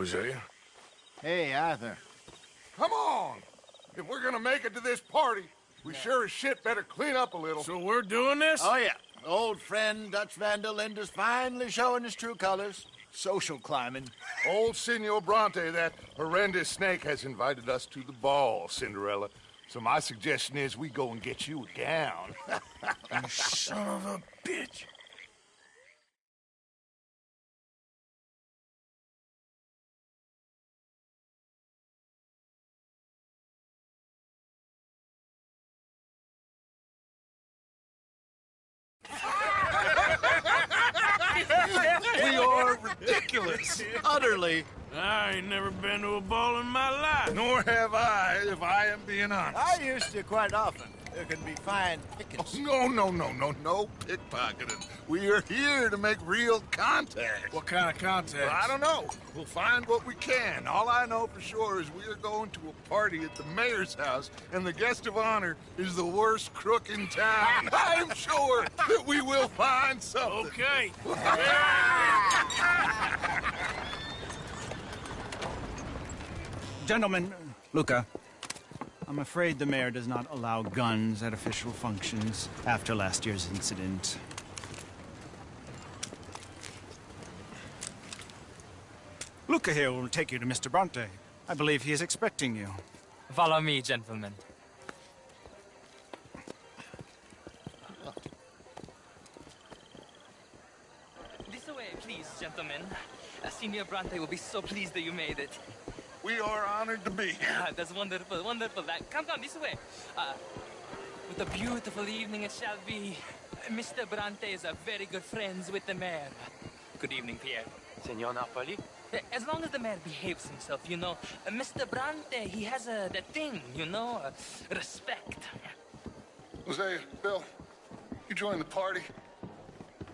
Hosea. Hey, Arthur. Come on! If we're gonna make it to this party, we sure as shit better clean up a little. So we're doing this? Oh, yeah. Old friend Dutch Van der Linde's finally showing his true colors. Social climbing. Old Senor Bronte, that horrendous snake, has invited us to the ball, Cinderella. So my suggestion is we go and get you a gown. You son of a bitch. We are ridiculous. Utterly. I ain't never been to a ball in my life. Nor have I, if I am being honest. I used to quite often. There can be fine pickings. No pickpocketing. We are here to make real contact. What kind of contact? Well, I don't know. We'll find what we can. All I know for sure is we are going to a party at the mayor's house, and the guest of honor is the worst crook in town. I'm sure that we will find something. Okay. Gentlemen, Luca, I'm afraid the mayor does not allow guns at official functions after last year's incident. Luca here will take you to Mr. Bronte. I believe he is expecting you. Follow me, gentlemen. This way, please, gentlemen. Senior Bronte will be so pleased that you made it. We are honored to be here. That's wonderful, wonderful. Come this way. What a beautiful evening it shall be. Mr. Bronte is a very good friends with the mayor. Good evening, Pierre. Senor Napoli? As long as the mayor behaves himself, you know. Mr. Bronte, he has that thing, you know, respect. Hosea, Bill, you join the party.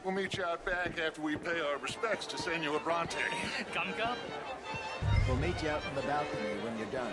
We'll meet you out back after we pay our respects to Senor Bronte. Come. We'll meet you out on the balcony when you're done.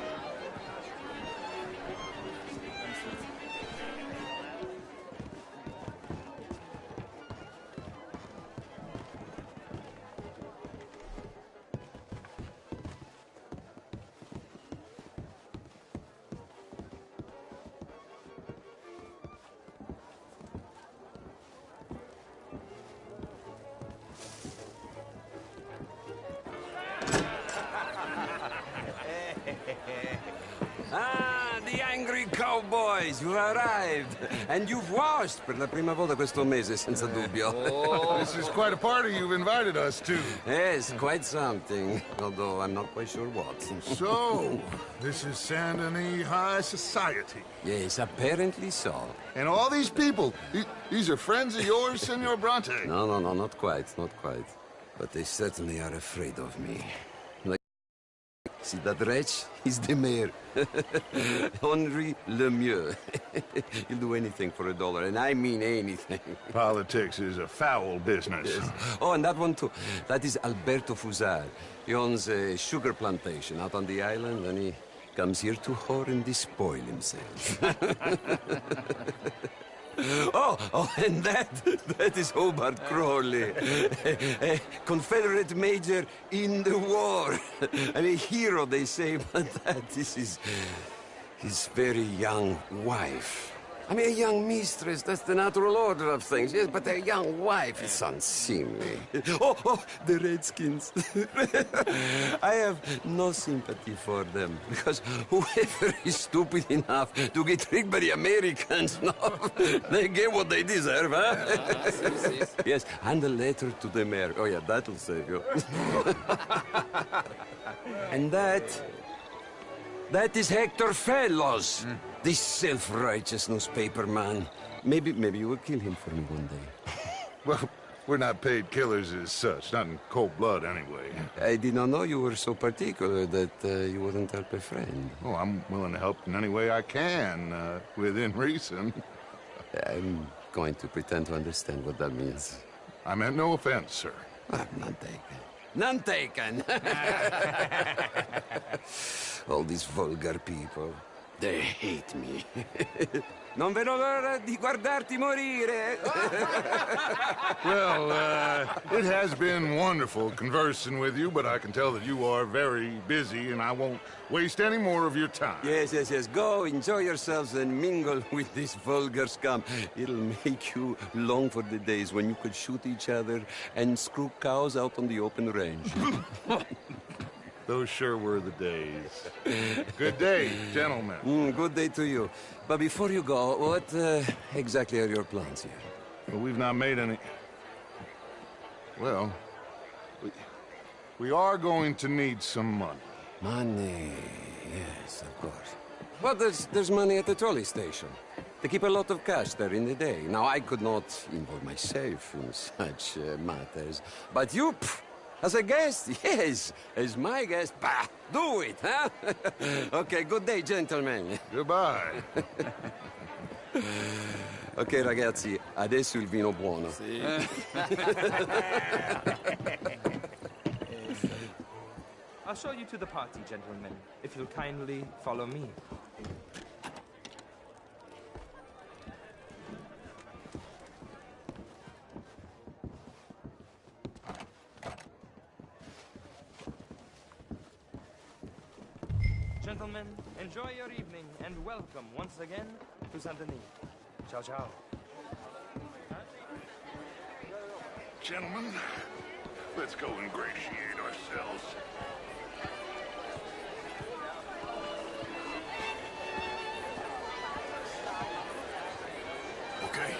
Ah, the angry cowboys, you arrived. And you've washed per la prima volta questo mese, senza dubbio. This is quite a party you've invited us to. Yes, quite something. Although I'm not quite sure what. So, this is Saint Denis High Society. Yes, apparently so. And all these people, these are friends of yours, Senor Bronte? No, not quite, not quite. But they certainly are afraid of me. See that wretch? He's the mayor. Henri Lemieux. He'll do anything for $1, and I mean anything. Politics is a foul business. Yes. Oh, and that one too. That is Alberto Fusar. He owns a sugar plantation out on the island, and he comes here to whore and despoil himself. Oh, and that is Hobart Crawley, a Confederate major in the war. I mean, hero, they say, but that is his very young wife. I mean, a young mistress, that's the natural order of things, yes, but a young wife is unseemly. Oh, the Redskins. I have no sympathy for them, because whoever is stupid enough to get tricked by the Americans, no, they get what they deserve, huh? Yes, and a letter to the mayor. Oh, yeah, that'll save you. And that is Hector Fellows, this self-righteous newspaper man. Maybe you will kill him for me one day. Well, we're not paid killers as such, not in cold blood anyway. I did not know you were so particular that you wouldn't help a friend. Oh, I'm willing to help in any way I can, within reason. I'm going to pretend to understand what that means. I meant no offense, sir. None taken. None taken! All these vulgar people, they hate me. Non vedo l'ora di guardarti morire. Well, it has been wonderful conversing with you, but I can tell that you are very busy, and I won't waste any more of your time. Yes, yes, yes. Go, enjoy yourselves and mingle with this vulgar scum. It'll make you long for the days when you could shoot each other and screw cows out on the open range. Those sure were the days. Good day, gentlemen. Good day to you. But before you go, what exactly are your plans here? Well, we've not made any... Well, we are going to need some money. Money, yes, of course. Well, there's money at the trolley station. They keep a lot of cash there in the day. Now, I could not involve myself in such matters. But you, as a guest, yes, as my guest, bah, do it, huh? Okay, good day, gentlemen. Goodbye. Ok, ragazzi, adesso il vino buono. I'll show you to the party, gentlemen, if you'll kindly follow me. Gentlemen, enjoy your evening and welcome once again to Saint Denis. Ciao, ciao. Gentlemen, let's go ingratiate ourselves. Okay.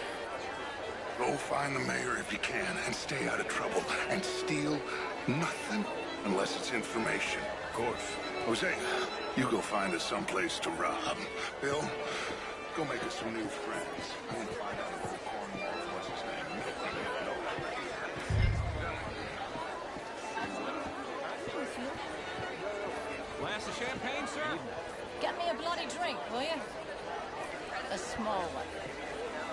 Go find the mayor if you can and stay out of trouble. And steal nothing unless it's information. Of course. Jose, you go find us someplace to rob. Bill, go make us some new friends. I'm gonna find out if the Cornwall, what's his name? Glass of champagne, sir? Get me a bloody drink, will you? A small one.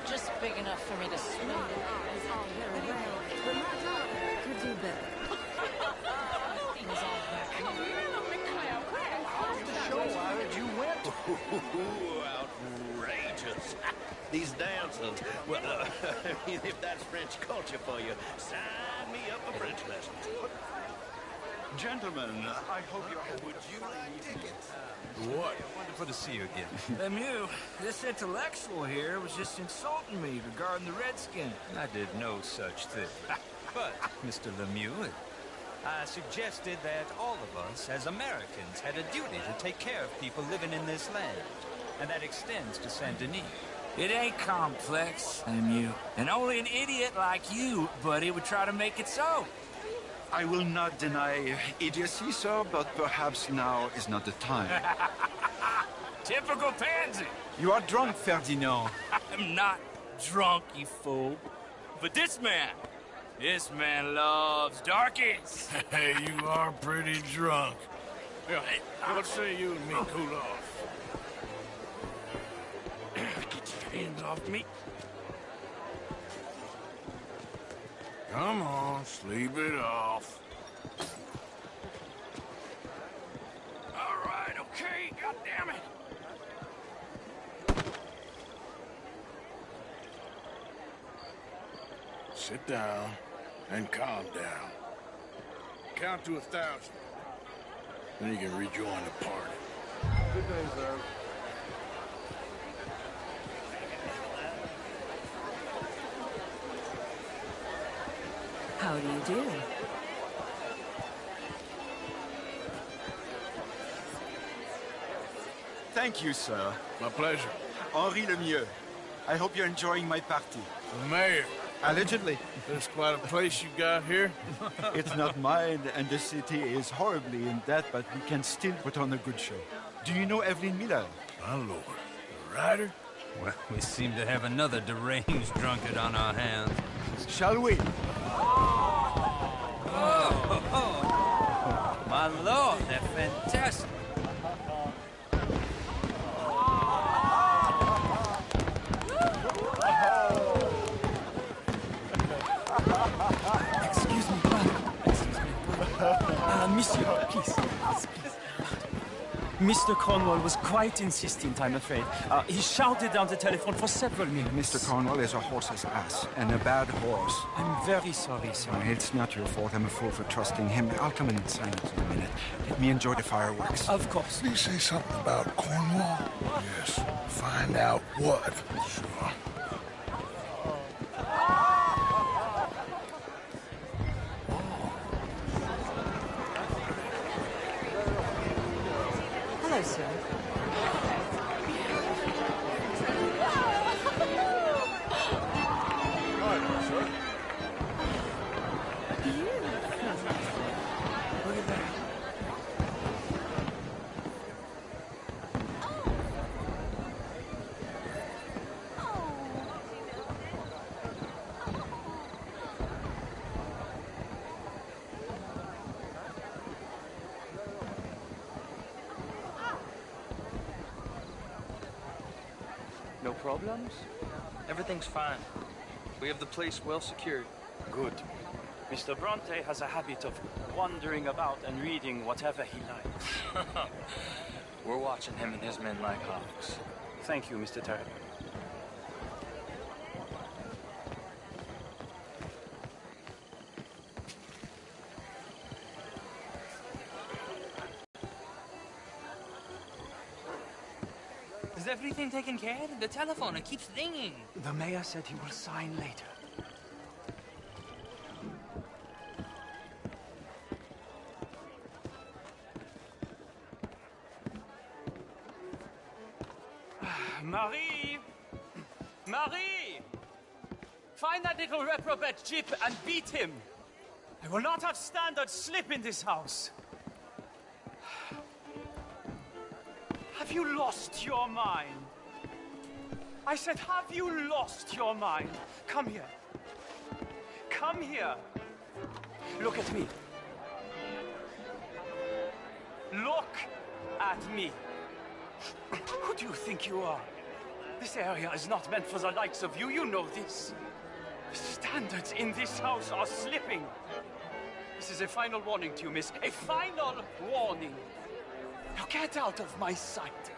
Just big enough for me to swim. Could do better. You went. Outrageous. These dancers. Well, if that's French culture for you, sign me up for French lessons. Gentlemen, I hope would you like tickets? What? Wonderful to see you again. Lemieux, this intellectual here was just insulting me regarding the Redskins. I did no such thing. But, Mr. Lemieux, I suggested that all of us, as Americans, had a duty to take care of people living in this land. And that extends to Saint Denis. It ain't complex, Lemieux. And only an idiot like you, buddy, would try to make it so. I will not deny idiocy, sir, but perhaps now is not the time. Typical pansy. You are drunk, Ferdinand. I'm not drunk, you fool. But this man loves darkies. Hey, you are pretty drunk. Yeah, hey, what say you and me cool off? Get your hands off me. Come on, sleep it off. All right, okay, goddammit. Sit down and calm down. Count to 1,000. Then you can rejoin the party. Good day, sir. How do you do? Thank you, sir. My pleasure. Henri Lemieux. I hope you're enjoying my party. The mayor. Allegedly. There's quite a place you got here. It's not mine, and the city is horribly in debt, but we can still put on a good show. Do you know Evelyn Miller? My lord. The writer? Well, we seem to have another deranged drunkard on our hands. Shall we? My lord, they're fantastic. Excuse me, brother. Monsieur, please. Mr. Cornwall was quite insistent, I'm afraid. He shouted down the telephone for several minutes. Mr. Cornwall is a horse's ass, and a bad horse. I'm very sorry, sir. It's not your fault. I'm a fool for trusting him. I'll come in silence in a minute. Let me enjoy the fireworks. Of course. Did he say something about Cornwall? Yes. Find out what. Sure. Hello, sir. No problems? Everything's fine. We have the place well secured. Good. Mr. Bronte has a habit of wandering about and reading whatever he likes. We're watching him and his men like hawks. Thank you, Mr. Terry. Is everything taken care of? The telephone, it keeps ringing. The mayor said he will sign later. Marie! Marie! Find that little reprobate Jip and beat him. I will not have standard slip in this house. Have you lost your mind? I said, have you lost your mind? Come here. Come here. Look at me. Look at me. Who do you think you are? This area is not meant for the likes of you. You know this. The standards in this house are slipping. This is a final warning to you, miss. A final warning. Now get out of my sight.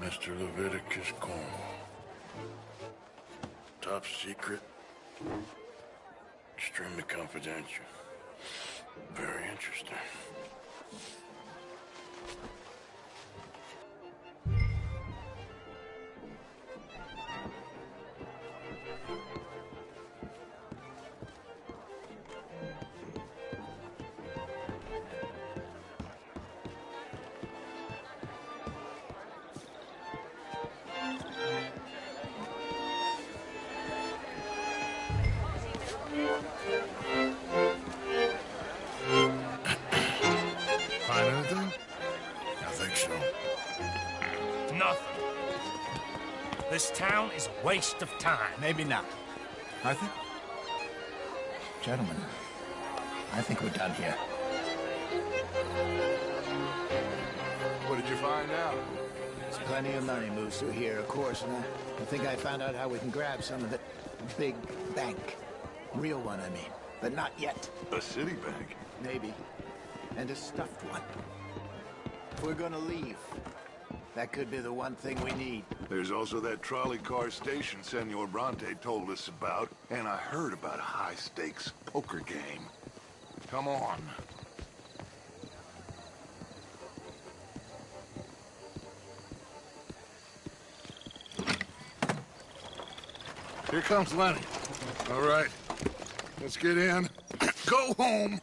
Mr. Leviticus Cornwall. Top secret. Extremely confidential. Very interesting. Find anything? I think so. Nothing. This town is a waste of time. Maybe not. I think... Gentlemen, I think we're done here. What did you find out? There's plenty of money moves through here, of course, and I think I found out how we can grab some of it. A big bank. Real one, I mean. But not yet. A city bank? Maybe. And a stuffed one. If we're gonna leave, that could be the one thing we need. There's also that trolley car station Senor Bronte told us about, and I heard about a high-stakes poker game. Come on. Here comes Lenny. All right, let's get in. Go home.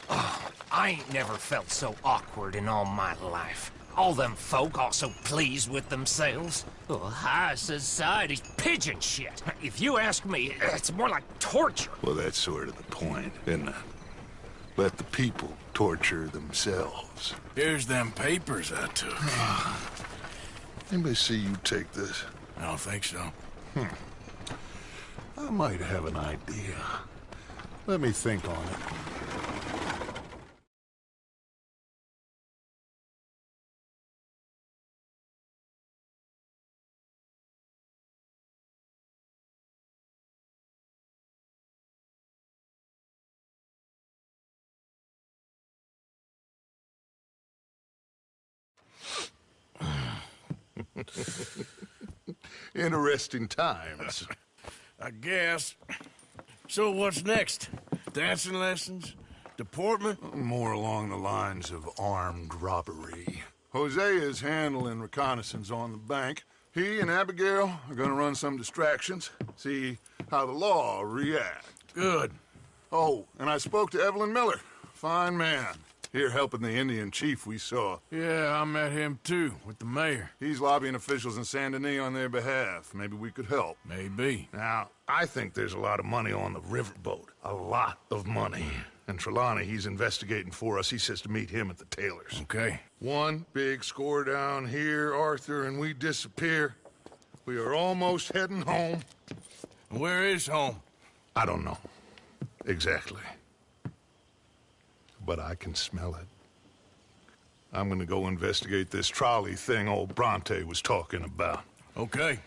Oh, I ain't never felt so awkward in all my life. All them folk all so pleased with themselves. Oh, high society's pigeon shit. If you ask me, it's more like torture. Well, that's sort of the point, isn't it? Let the people torture themselves. Here's them papers I took. Anybody see you take this? I don't think so. I might have an idea. Let me think on it. Interesting times. I guess. So what's next? Dancing lessons? Deportment? More along the lines of armed robbery. Hosea is handling reconnaissance on the bank. He and Abigail are gonna run some distractions, see how the law reacts. Good. Oh, and I spoke to Evelyn Miller. Fine man. Here helping the Indian chief we saw. Yeah, I met him too, with the mayor. He's lobbying officials in Saint Denis on their behalf. Maybe we could help. Maybe. Now, I think there's a lot of money on the riverboat. A lot of money. And Trelawney, he's investigating for us. He says to meet him at the Taylor's. Okay. One big score down here, Arthur, and we disappear. We are almost heading home. Where is home? I don't know. Exactly. But I can smell it. I'm gonna go investigate this trolley thing old Bronte was talking about. Okay.